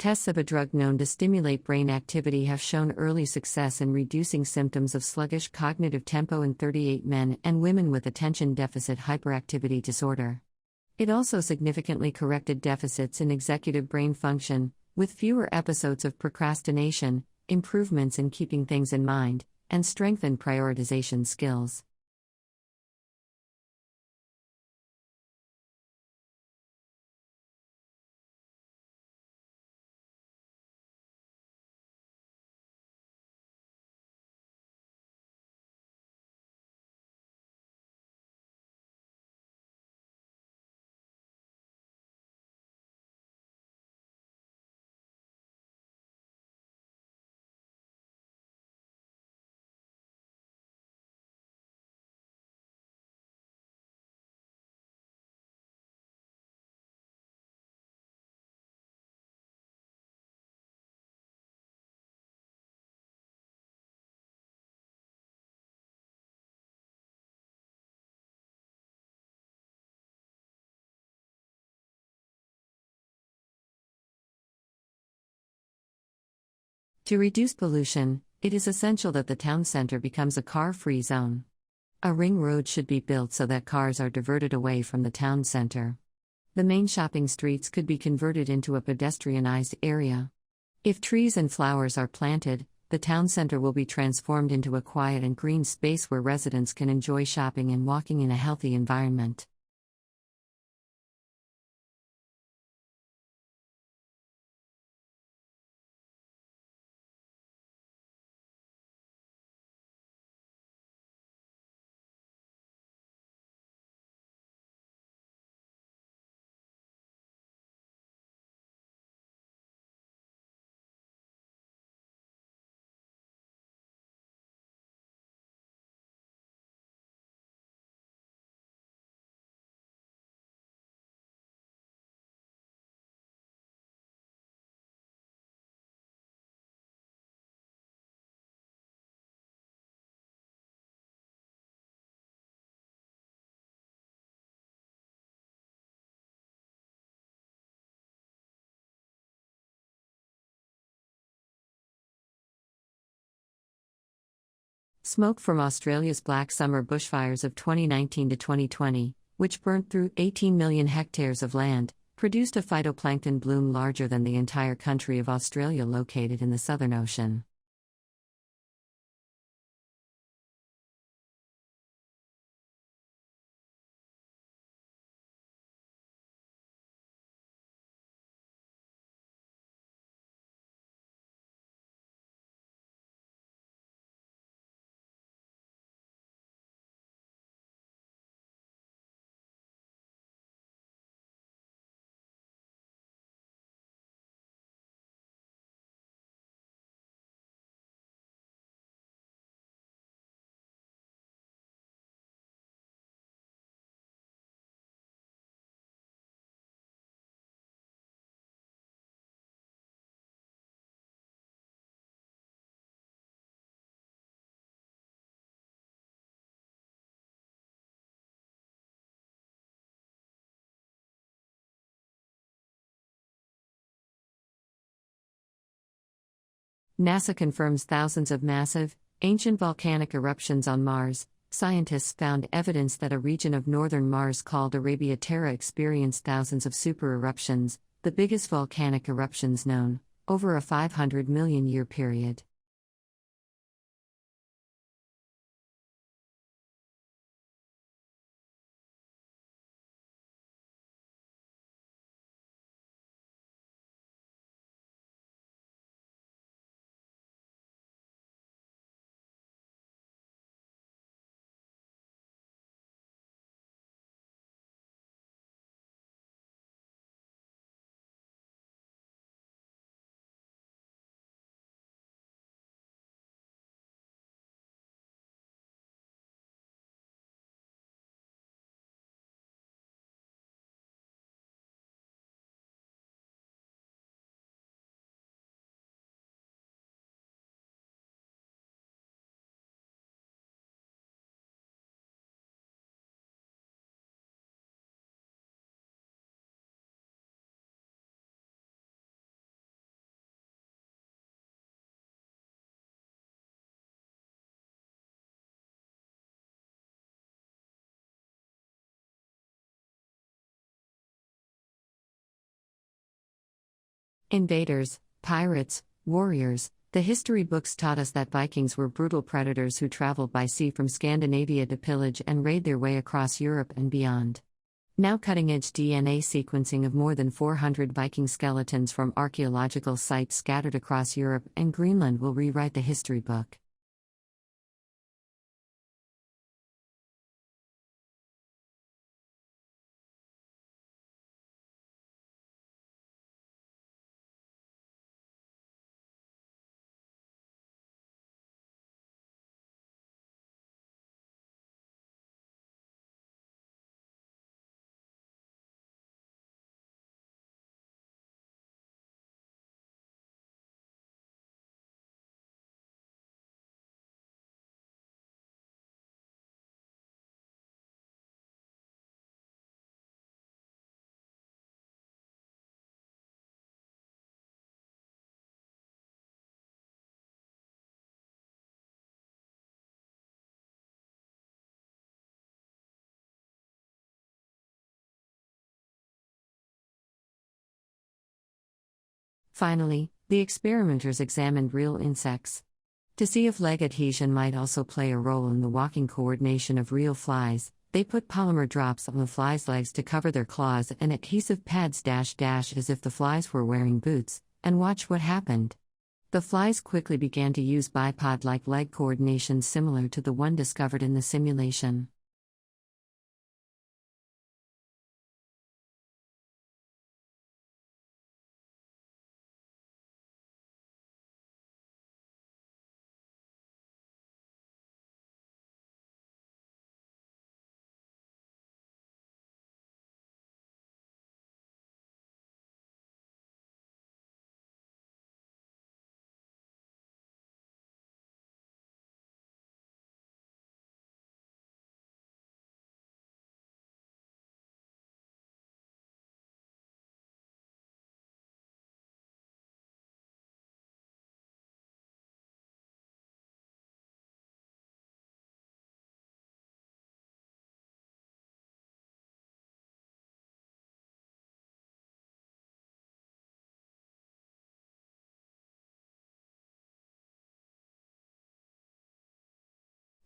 Tests of a drug known to stimulate brain activity have shown early success in reducing symptoms of sluggish cognitive tempo in 38 men and women with attention deficit hyperactivity disorder. It also significantly corrected deficits in executive brain function, with fewer episodes of procrastination, improvements in keeping things in mind, and strengthened prioritization skills. To reduce pollution, it is essential that the town center becomes a car-free zone. A ring road should be built so that cars are diverted away from the town center. The main shopping streets could be converted into a pedestrianized area. If trees and flowers are planted, the town center will be transformed into a quiet and green space where residents can enjoy shopping and walking in a healthy environment. Smoke from Australia's Black Summer bushfires of 2019 to 2020, which burnt through 18 million hectares of land, produced a phytoplankton bloom larger than the entire country of Australia located in the Southern Ocean. NASA confirms thousands of massive, ancient volcanic eruptions on Mars. Scientists found evidence that a region of northern Mars called Arabia Terra experienced thousands of super-eruptions, the biggest volcanic eruptions known, over a 500 million year period. Invaders, pirates, warriors. The history books taught us that Vikings were brutal predators who traveled by sea from Scandinavia to pillage and raid their way across Europe and beyond. Now, cutting-edge DNA sequencing of more than 400 Viking skeletons from archaeological sites scattered across Europe and Greenland will rewrite the history book. Finally, the experimenters examined real insects to see if leg adhesion might also play a role in the walking coordination of real flies. They put polymer drops on the flies' legs to cover their claws and adhesive pads as if the flies were wearing boots, and watch what happened. The flies quickly began to use bipod-like leg coordination similar to the one discovered in the simulation.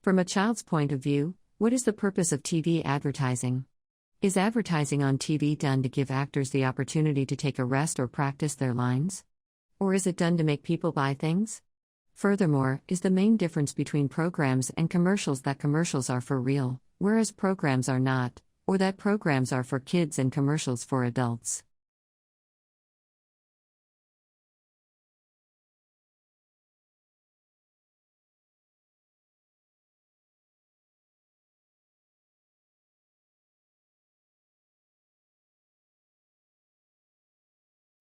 From a child's point of view, what is the purpose of TV advertising? Is advertising on TV done to give actors the opportunity to take a rest or practice their lines? Or is it done to make people buy things? Furthermore, is the main difference between programs and commercials that commercials are for real, whereas programs are not, or that programs are for kids and commercials for adults?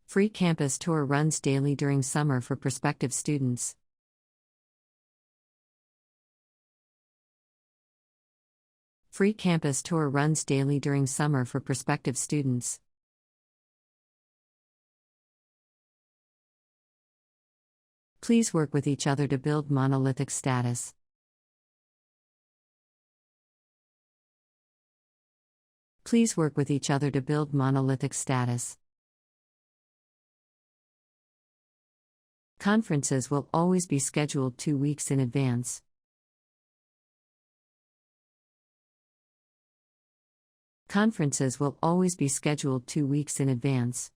Free campus tour runs daily during summer for prospective students. Free campus tour runs daily during summer for prospective students. Please work with each other to build monolithic status. Please work with each other to build monolithic status. Conferences will always be scheduled 2 weeks in advance. Conferences will always be scheduled 2 weeks in advance.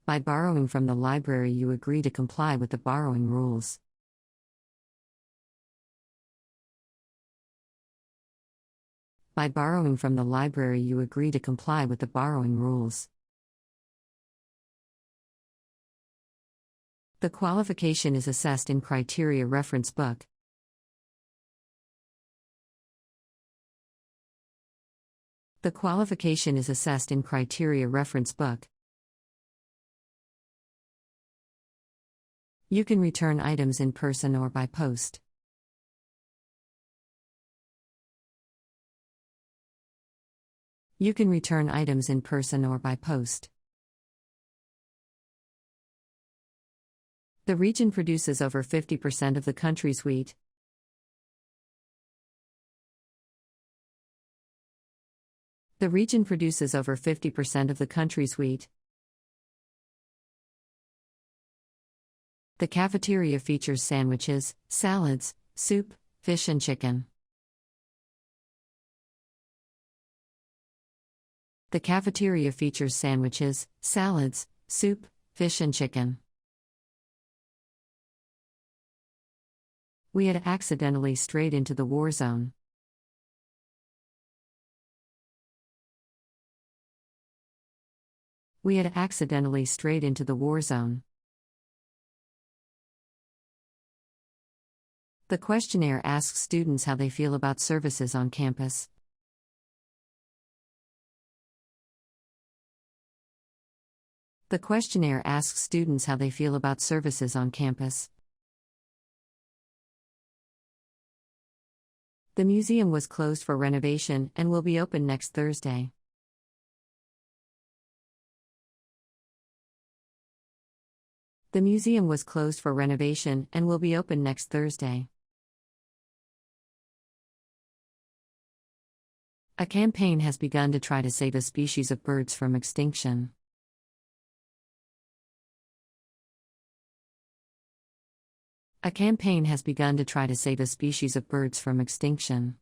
By borrowing from the library, you agree to comply with the borrowing rules. By borrowing from the library, you agree to comply with the borrowing rules. The qualification is assessed in Criteria Reference Book. The qualification is assessed in Criteria Reference Book. You can return items in person or by post. You can return items in person or by post. The region produces over 50% of the country's wheat. The region produces over 50% of the country's wheat. The cafeteria features sandwiches, salads, soup, fish and chicken. The cafeteria features sandwiches, salads, soup, fish and chicken. We had accidentally strayed into the war zone. We had accidentally strayed into the war zone. The questionnaire asks students how they feel about services on campus. The questionnaire asks students how they feel about services on campus. The museum was closed for renovation and will be open next Thursday. The museum was closed for renovation and will be open next Thursday. A campaign has begun to try to save a species of birds from extinction. A campaign has begun to try to save a species of birds from extinction.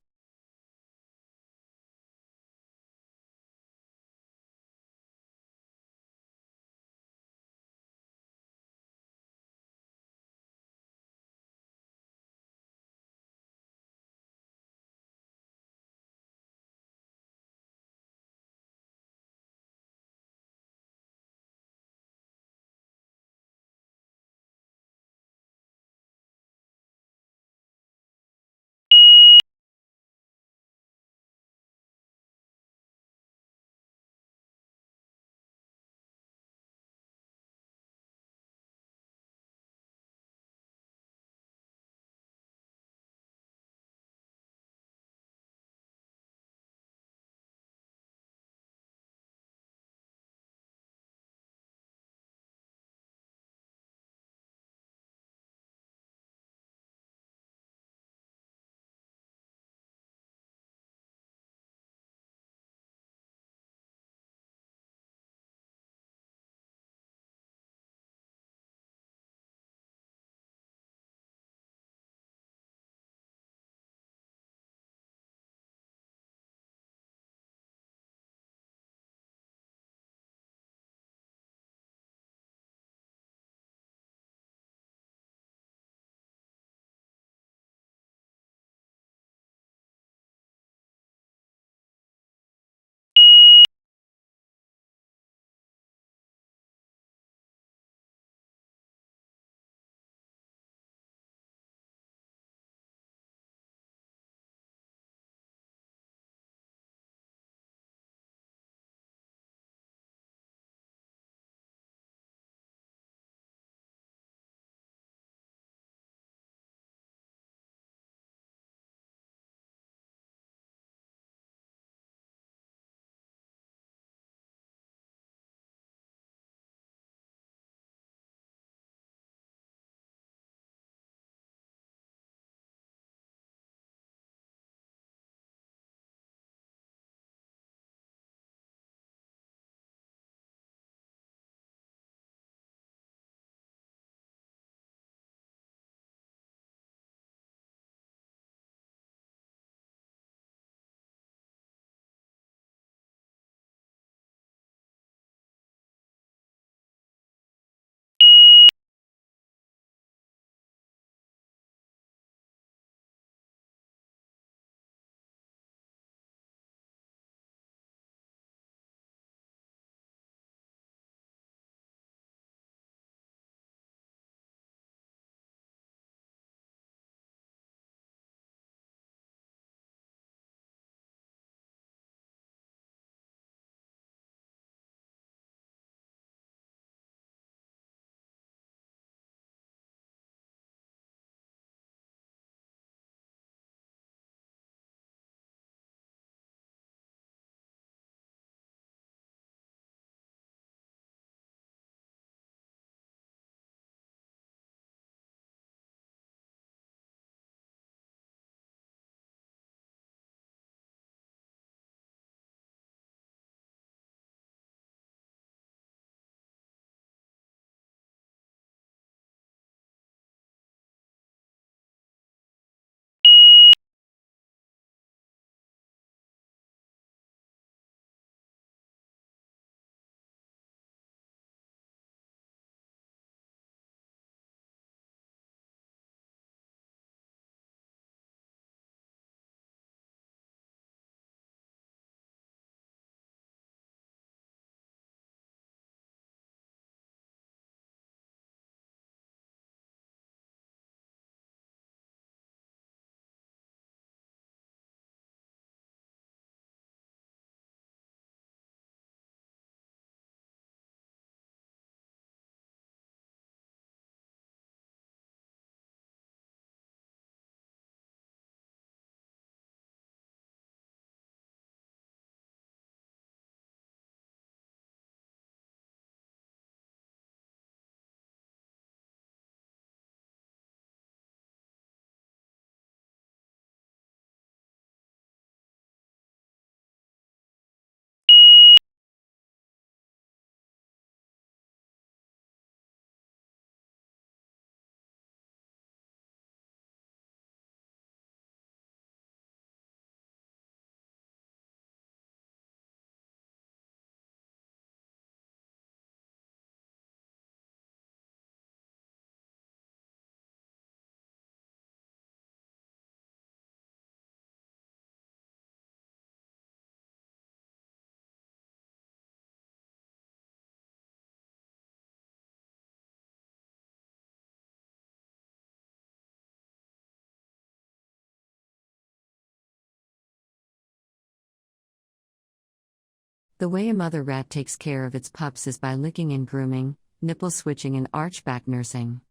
The way a mother rat takes care of its pups is by licking and grooming, nipple switching and archback nursing.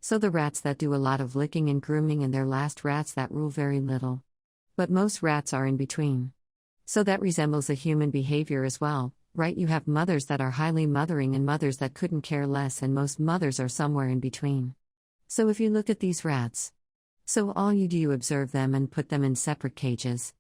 So the rats that do a lot of licking and grooming and their last rats that rule very little. But most rats are in between. So that resembles the human behavior as well, right? You have mothers that are highly mothering and mothers that couldn't care less, and most mothers are somewhere in between. So if you look at these rats, so all you do, you observe them and put them in separate cages.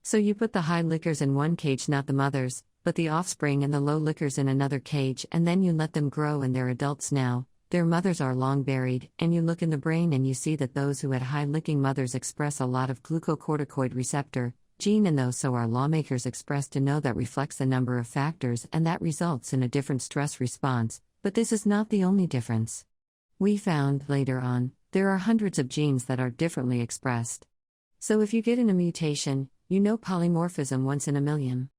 So you put the high lickers in one cage, not the mothers, but the offspring and the low lickers in another cage, and then you let them grow and they're adults now. Their mothers are long buried, and you look in the brain and you see that those who had high licking mothers express a lot of glucocorticoid receptor gene, and those so our lawmakers express to know that reflects a number of factors, and that results in a different stress response. But this is not the only difference. We found, later on, there are hundreds of genes that are differently expressed. So if you get in a mutation, you know polymorphism once in a million.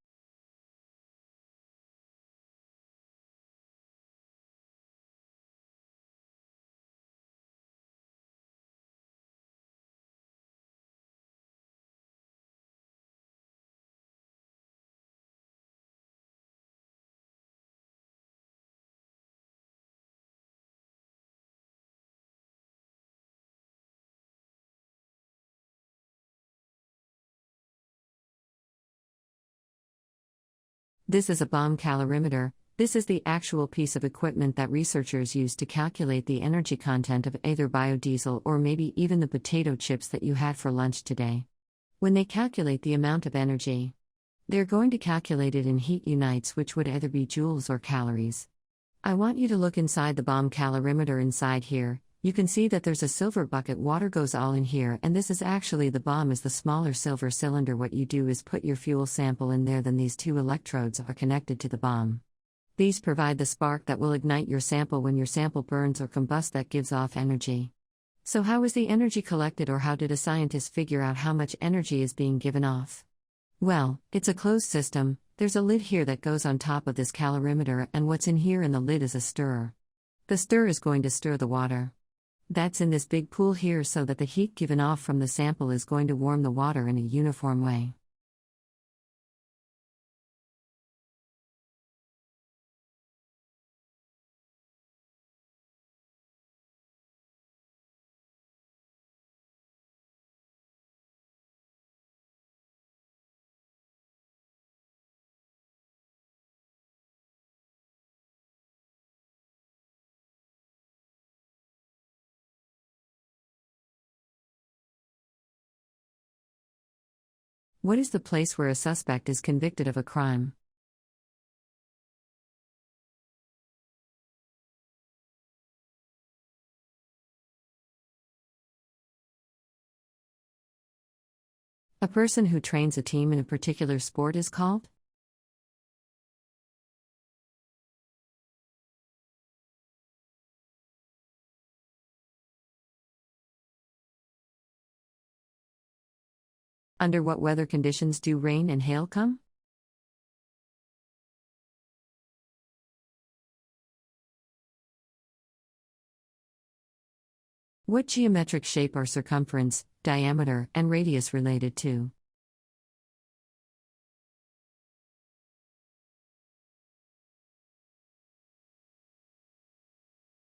This is a bomb calorimeter. This is the actual piece of equipment that researchers use to calculate the energy content of either biodiesel or maybe even the potato chips that you had for lunch today. When they calculate the amount of energy, they're going to calculate it in heat units, which would either be joules or calories. I want you to look inside the bomb calorimeter. Inside here, you can see that there's a silver bucket. Water goes all in here, and this is actually the bomb, is the smaller silver cylinder. What you do is put your fuel sample in there, then these two electrodes are connected to the bomb. These provide the spark that will ignite your sample. When your sample burns or combusts, that gives off energy. So how is the energy collected, or how did a scientist figure out how much energy is being given off? Well, it's a closed system. There's a lid here that goes on top of this calorimeter, and what's in here in the lid is a stirrer. The stirrer is going to stir the water that's in this big pool here, so that the heat given off from the sample is going to warm the water in a uniform way. What is the place where a suspect is convicted of a crime? A person who trains a team in a particular sport is called? Under what weather conditions do rain and hail come? What geometric shape are circumference, diameter, and radius related to?